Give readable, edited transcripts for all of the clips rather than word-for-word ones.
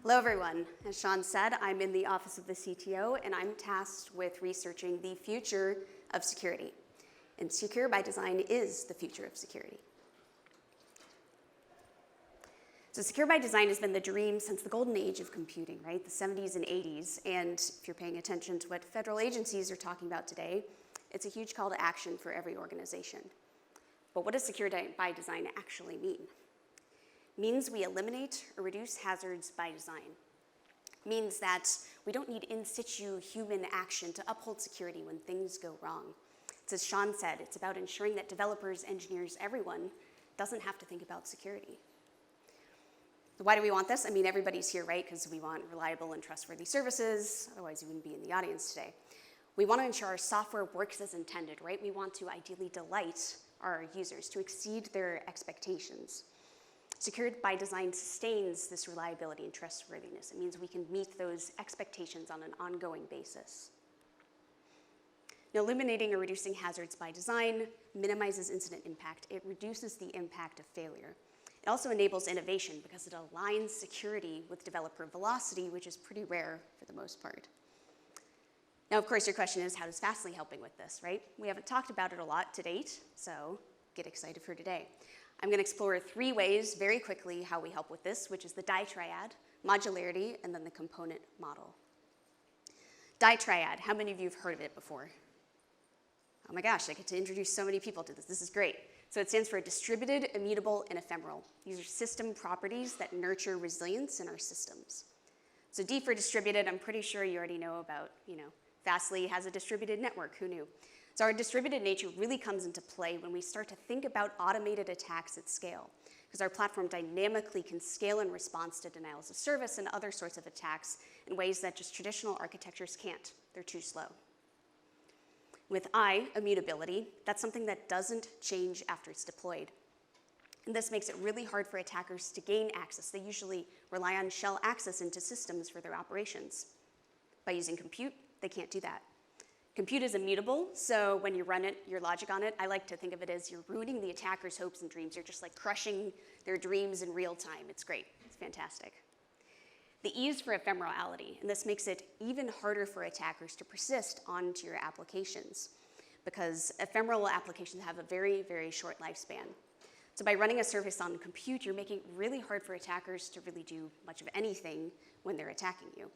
Hello, everyone. As Sean said, I'm in the office of the CTO, and I'm tasked with researching the future of security. And Secure by Design is the future of security. So Secure by Design has been the dream since the golden age of computing, right? The 70s and 80s. And if you're paying attention to what federal agencies are talking about today, it's a huge call to action for every organization. But what does Secure by Design actually mean? It means we eliminate or reduce hazards by design. It means that we don't need in situ human action to uphold security when things go wrong. It's as Sean said, it's about ensuring that developers, engineers, everyone doesn't have to think about security. Why do we want this? I mean, everybody's here, right? Because we want reliable and trustworthy services. Otherwise, you wouldn't be in the audience today. We want to ensure our software works as intended, right? We want to ideally delight our users, to exceed their expectations. Secured by Design sustains this reliability and trustworthiness. It means we can meet those expectations on an ongoing basis. Now, eliminating or reducing hazards by design minimizes incident impact. It reduces the impact of failure. It also enables innovation because it aligns security with developer velocity, which is pretty rare for the most part. Now, of course, your question is, how does Fastly helping with this, right? We haven't talked about it a lot to date, so get excited for today. I'm going to explore 3 ways very quickly how we help with this, which is the DIE triad, modularity, and then the component model. DIE triad, how many of you have heard of it before? Oh my gosh, I get to introduce so many people to this. This is great. So it stands for distributed, immutable, and ephemeral. These are system properties that nurture resilience in our systems. So D for distributed, I'm pretty sure you already know about, Fastly has a distributed network, who knew? So our distributed nature really comes into play when we start to think about automated attacks at scale, because our platform dynamically can scale in response to denials of service and other sorts of attacks in ways that just traditional architectures can't. They're too slow. With I, immutability, that's something that doesn't change after it's deployed. And this makes it really hard for attackers to gain access. They usually rely on shell access into systems for their operations. By using compute, they can't do that. Compute is immutable, so when you run it, your logic on it, I like to think of it as you're ruining the attacker's hopes and dreams. You're just like crushing their dreams in real time. It's great. It's fantastic. The E is for ephemerality, and this makes it even harder for attackers to persist onto your applications because ephemeral applications have a very, very short lifespan. So by running a service on compute, you're making it really hard for attackers to really do much of anything when they're attacking you.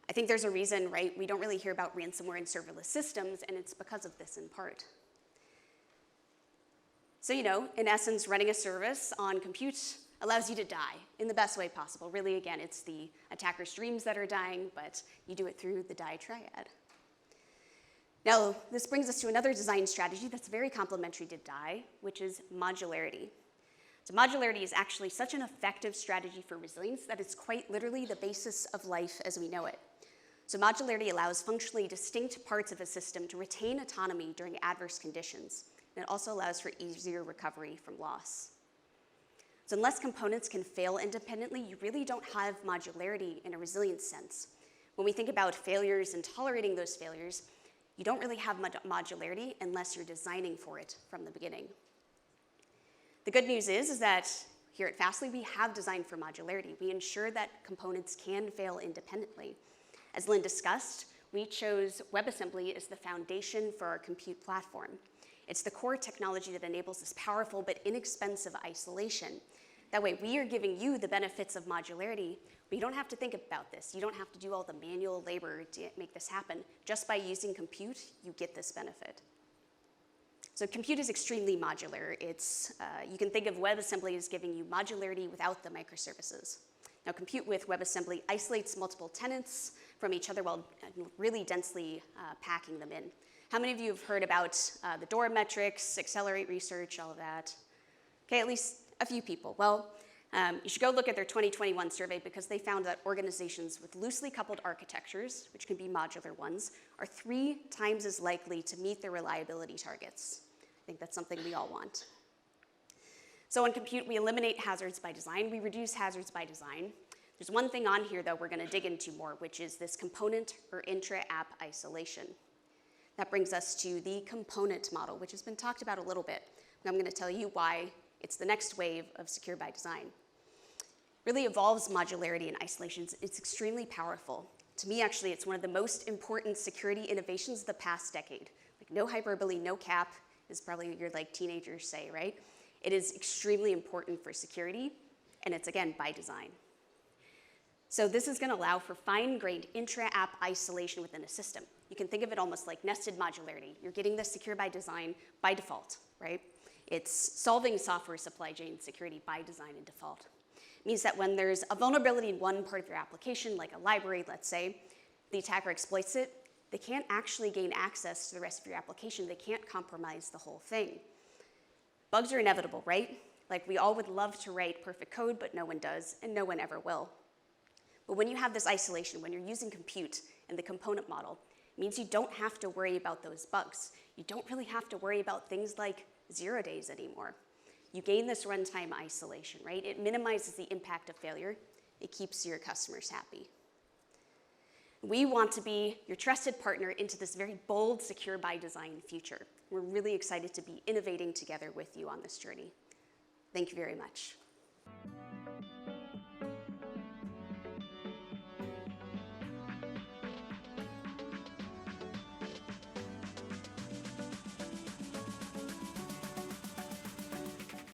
I think there's a reason, right? We don't really hear about ransomware in serverless systems, and it's because of this in part. So, in essence, running a service on compute allows you to die in the best way possible. Really, again, it's the attacker's dreams that are dying, but you do it through the DIE triad. Now, this brings us to another design strategy that's very complementary to DIE, which is modularity. So modularity is actually such an effective strategy for resilience that it's quite literally the basis of life as we know it. So modularity allows functionally distinct parts of a system to retain autonomy during adverse conditions. And it also allows for easier recovery from loss. So unless components can fail independently, you really don't have modularity in a resilience sense. When we think about failures and tolerating those failures, you don't really have modularity unless you're designing for it from the beginning. The good news is that here at Fastly, we have designed for modularity. We ensure that components can fail independently. As Lynn discussed, we chose WebAssembly as the foundation for our compute platform. It's the core technology that enables this powerful but inexpensive isolation. That way, we are giving you the benefits of modularity, but you don't have to think about this. You don't have to do all the manual labor to make this happen. Just by using compute, you get this benefit. So compute is extremely modular. You can think of WebAssembly as giving you modularity without the microservices. Now, compute with WebAssembly isolates multiple tenants from each other while really densely packing them in. How many of you have heard about the DORA metrics, accelerate research, all of that? Okay, at least a few people. Well, you should go look at their 2021 survey because they found that organizations with loosely coupled architectures, which can be modular ones, are 3 times as likely to meet their reliability targets. I think that's something we all want. So in compute, we eliminate hazards by design. We reduce hazards by design. There's one thing on here, though, we're going to dig into more, which is this component or intra-app isolation. That brings us to the component model, which has been talked about a little bit. And I'm going to tell you why it's the next wave of Secure by Design. really evolves modularity and isolations. It's extremely powerful. To me, actually, it's one of the most important security innovations of the past decade. Like no hyperbole, no cap, is probably what your teenagers say, right? It is extremely important for security, and it's, again, by design. So this is going to allow for fine-grained intra-app isolation within a system. You can think of it almost like nested modularity. You're getting this secure by design by default, right? It's solving software supply chain security by design and default. It means that when there's a vulnerability in one part of your application, like a library, let's say, the attacker exploits it, they can't actually gain access to the rest of your application. They can't compromise the whole thing. Bugs are inevitable, right? Like we all would love to write perfect code, but no one does, and no one ever will. But when you have this isolation, when you're using compute and the component model, it means you don't have to worry about those bugs. You don't really have to worry about things like 0 days anymore. You gain this runtime isolation, right? It minimizes the impact of failure. It keeps your customers happy. We want to be your trusted partner into this very bold, secure by design future. We're really excited to be innovating together with you on this journey. Thank you very much.